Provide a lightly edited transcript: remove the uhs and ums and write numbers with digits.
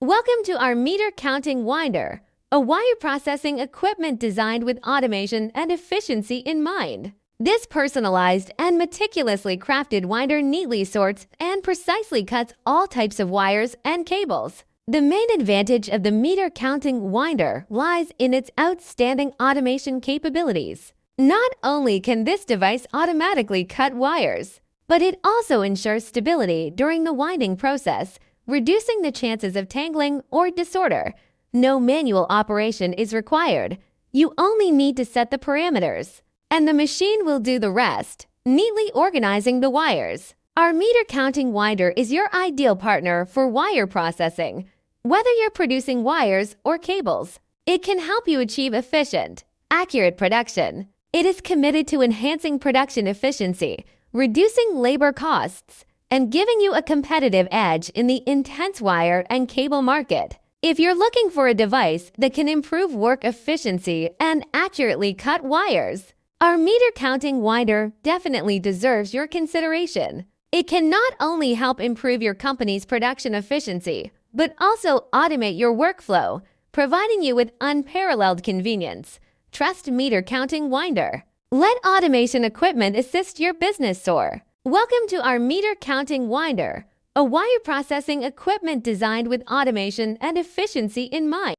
Welcome to our meter counting winder, a wire processing equipment designed with automation and efficiency in mind. This personalized and meticulously crafted winder neatly sorts and precisely cuts all types of wires and cables. The main advantage of the meter counting winder lies in its outstanding automation capabilities. Not only can this device automatically cut wires, but it also ensures stability during the winding process, reducing the chances of tangling or disorder. No manual operation is required. You only need to set the parameters, and the machine will do the rest, neatly organizing the wires. Our meter counting winder is your ideal partner for wire processing. Whether you're producing wires or cables, it can help you achieve efficient, accurate production. It is committed to enhancing production efficiency, reducing labor costs, and giving you a competitive edge in the intense wire and cable market. If you're looking for a device that can improve work efficiency and accurately cut wires, our meter counting winder definitely deserves your consideration. It can not only help improve your company's production efficiency, but also automate your workflow, providing you with unparalleled convenience. Trust meter counting winder. Let automation equipment assist your business soar. Welcome to our meter counting winder, a wire processing equipment designed with automation and efficiency in mind.